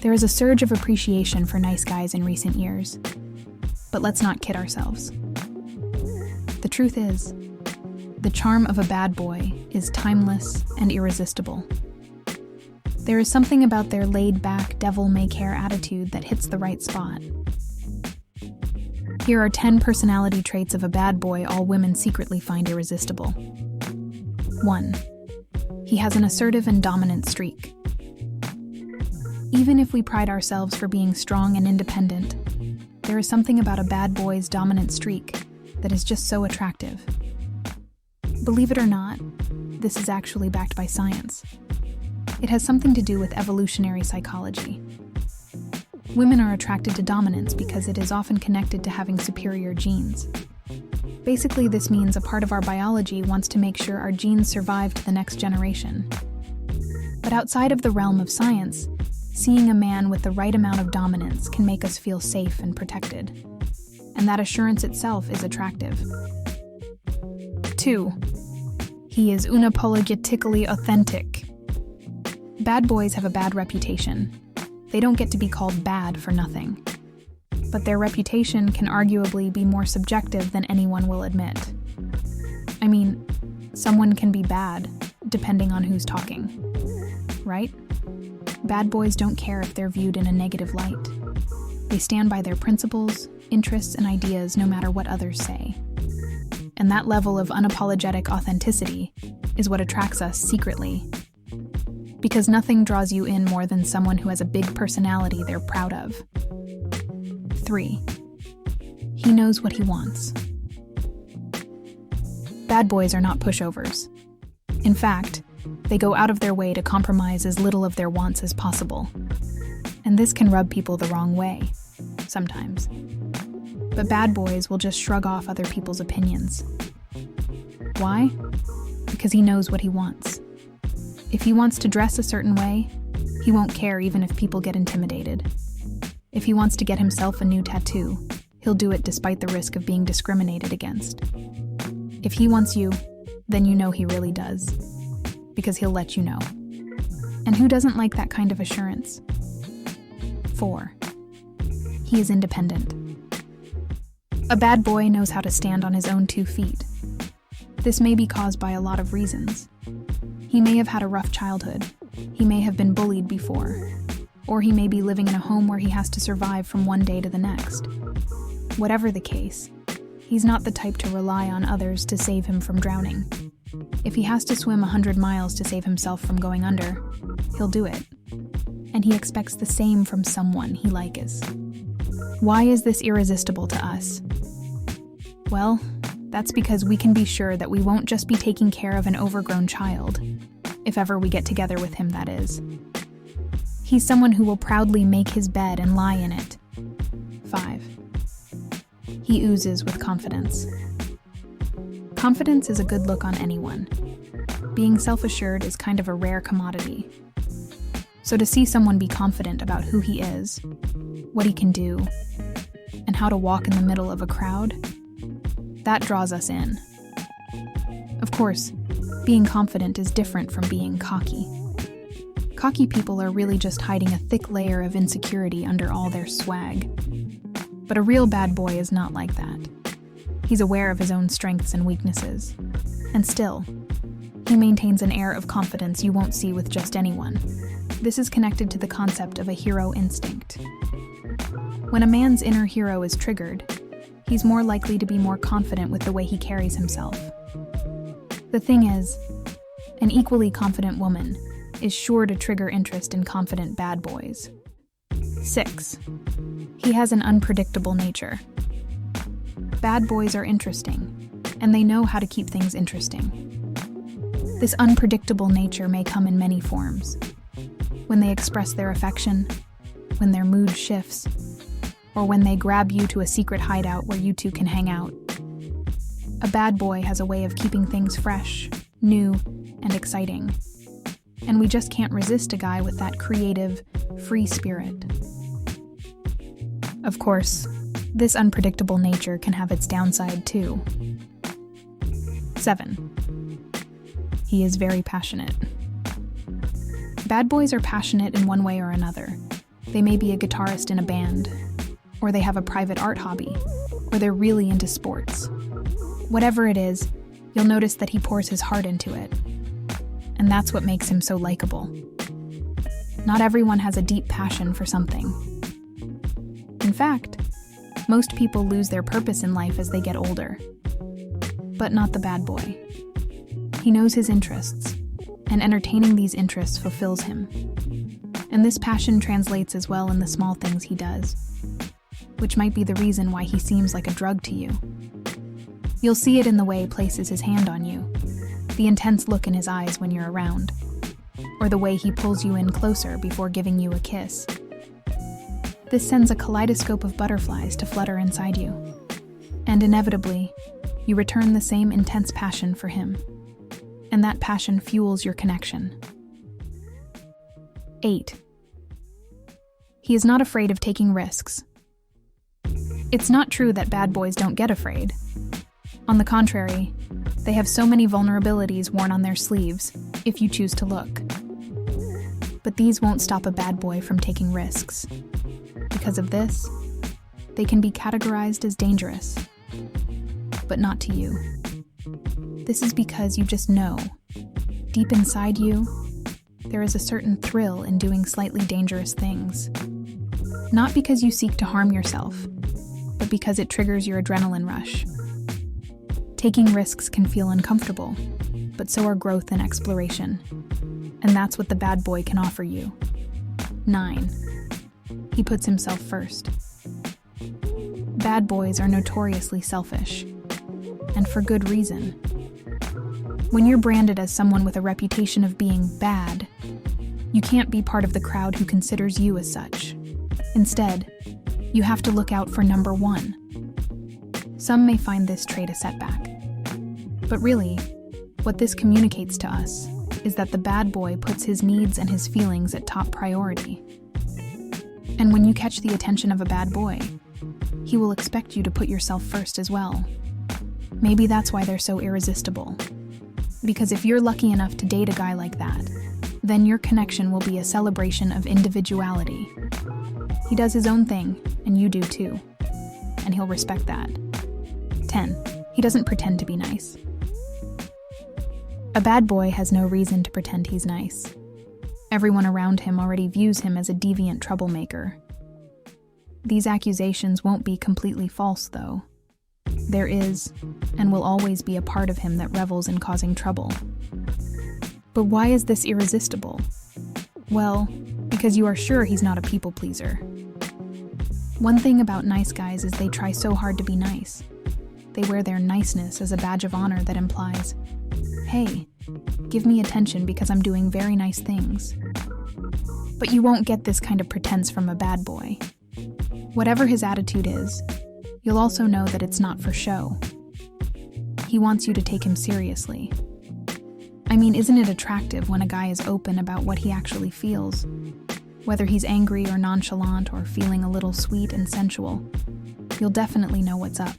There is a surge of appreciation for nice guys in recent years. But let's not kid ourselves. The truth is, the charm of a bad boy is timeless and irresistible. There is something about their laid-back, devil-may-care attitude that hits the right spot. Here are 10 personality traits of a bad boy all women secretly find irresistible. 1. He has an assertive and dominant streak. Even if we pride ourselves for being strong and independent, there is something about a bad boy's dominant streak that is just so attractive. Believe it or not, this is actually backed by science. It has something to do with evolutionary psychology. Women are attracted to dominance because it is often connected to having superior genes. Basically, this means a part of our biology wants to make sure our genes survive to the next generation. But outside of the realm of science, seeing a man with the right amount of dominance can make us feel safe and protected. And that assurance itself is attractive. 2. He is unapologetically authentic. Bad boys have a bad reputation. They don't get to be called bad for nothing. But their reputation can arguably be more subjective than anyone will admit. I mean, someone can be bad, depending on who's talking. Right? Bad boys don't care if they're viewed in a negative light. They stand by their principles, interests, and ideas no matter what others say. And that level of unapologetic authenticity is what attracts us secretly. Because nothing draws you in more than someone who has a big personality they're proud of. 3. He knows what he wants. Bad boys are not pushovers. In fact, they go out of their way to compromise as little of their wants as possible. And this can rub people the wrong way, sometimes. But bad boys will just shrug off other people's opinions. Why? Because he knows what he wants. If he wants to dress a certain way, he won't care even if people get intimidated. If he wants to get himself a new tattoo, he'll do it despite the risk of being discriminated against. If he wants you, then you know he really does. Because he'll let you know. And who doesn't like that kind of assurance? 4. He is independent. A bad boy knows how to stand on his own 2 feet. This may be caused by a lot of reasons. He may have had a rough childhood. He may have been bullied before. Or he may be living in a home where he has to survive from one day to the next. Whatever the case, he's not the type to rely on others to save him from drowning. If he has to swim 100 miles to save himself from going under, he'll do it. And he expects the same from someone he likes. Why is this irresistible to us? Well, that's because we can be sure that we won't just be taking care of an overgrown child, if ever we get together with him, that is. He's someone who will proudly make his bed and lie in it. 5. He oozes with confidence. Confidence is a good look on anyone. Being self-assured is kind of a rare commodity. So to see someone be confident about who he is, what he can do, and how to walk in the middle of a crowd, that draws us in. Of course, being confident is different from being cocky. Cocky people are really just hiding a thick layer of insecurity under all their swag. But a real bad boy is not like that. He's aware of his own strengths and weaknesses. And still, he maintains an air of confidence you won't see with just anyone. This is connected to the concept of a hero instinct. When a man's inner hero is triggered, he's more likely to be more confident with the way he carries himself. The thing is, an equally confident woman is sure to trigger interest in confident bad boys. 6. He has an unpredictable nature. Bad boys are interesting, and they know how to keep things interesting. This unpredictable nature may come in many forms. When they express their affection, when their mood shifts, or when they grab you to a secret hideout where you two can hang out. A bad boy has a way of keeping things fresh, new, and exciting. And we just can't resist a guy with that creative, free spirit. Of course, this unpredictable nature can have its downside too. 7. He is very passionate. Bad boys are passionate in one way or another. They may be a guitarist in a band, or they have a private art hobby, or they're really into sports. Whatever it is, you'll notice that he pours his heart into it. And that's what makes him so likable. Not everyone has a deep passion for something. In fact, most people lose their purpose in life as they get older. But not the bad boy. He knows his interests, and entertaining these interests fulfills him. And this passion translates as well in the small things he does, which might be the reason why he seems like a drug to you. You'll see it in the way he places his hand on you, the intense look in his eyes when you're around, or the way he pulls you in closer before giving you a kiss. This sends a kaleidoscope of butterflies to flutter inside you, and inevitably, you return the same intense passion for him, and that passion fuels your connection. 8. He is not afraid of taking risks. It's not true that bad boys don't get afraid. On the contrary, they have so many vulnerabilities worn on their sleeves, if you choose to look. But these won't stop a bad boy from taking risks. Because of this, they can be categorized as dangerous. But not to you. This is because you just know, deep inside you, there is a certain thrill in doing slightly dangerous things. Not because you seek to harm yourself, but because it triggers your adrenaline rush. Taking risks can feel uncomfortable, but so are growth and exploration. And that's what the bad boy can offer you. 9. He puts himself first. Bad boys are notoriously selfish, and for good reason. When you're branded as someone with a reputation of being bad, you can't be part of the crowd who considers you as such. Instead, you have to look out for number one. Some may find this trait a setback. But really, what this communicates to us is that the bad boy puts his needs and his feelings at top priority. And when you catch the attention of a bad boy, he will expect you to put yourself first as well. Maybe that's why they're so irresistible. Because if you're lucky enough to date a guy like that, then your connection will be a celebration of individuality. He does his own thing, and you do too. And he'll respect that. 10. He doesn't pretend to be nice. A bad boy has no reason to pretend he's nice. Everyone around him already views him as a deviant troublemaker. These accusations won't be completely false, though. There is, and will always be a part of him that revels in causing trouble. But why is this irresistible? Well, because you are sure he's not a people pleaser. One thing about nice guys is they try so hard to be nice. They wear their niceness as a badge of honor that implies, hey, give me attention because I'm doing very nice things. But you won't get this kind of pretense from a bad boy. Whatever his attitude is, you'll also know that it's not for show. He wants you to take him seriously. I mean, isn't it attractive when a guy is open about what he actually feels? Whether he's angry or nonchalant or feeling a little sweet and sensual, you'll definitely know what's up.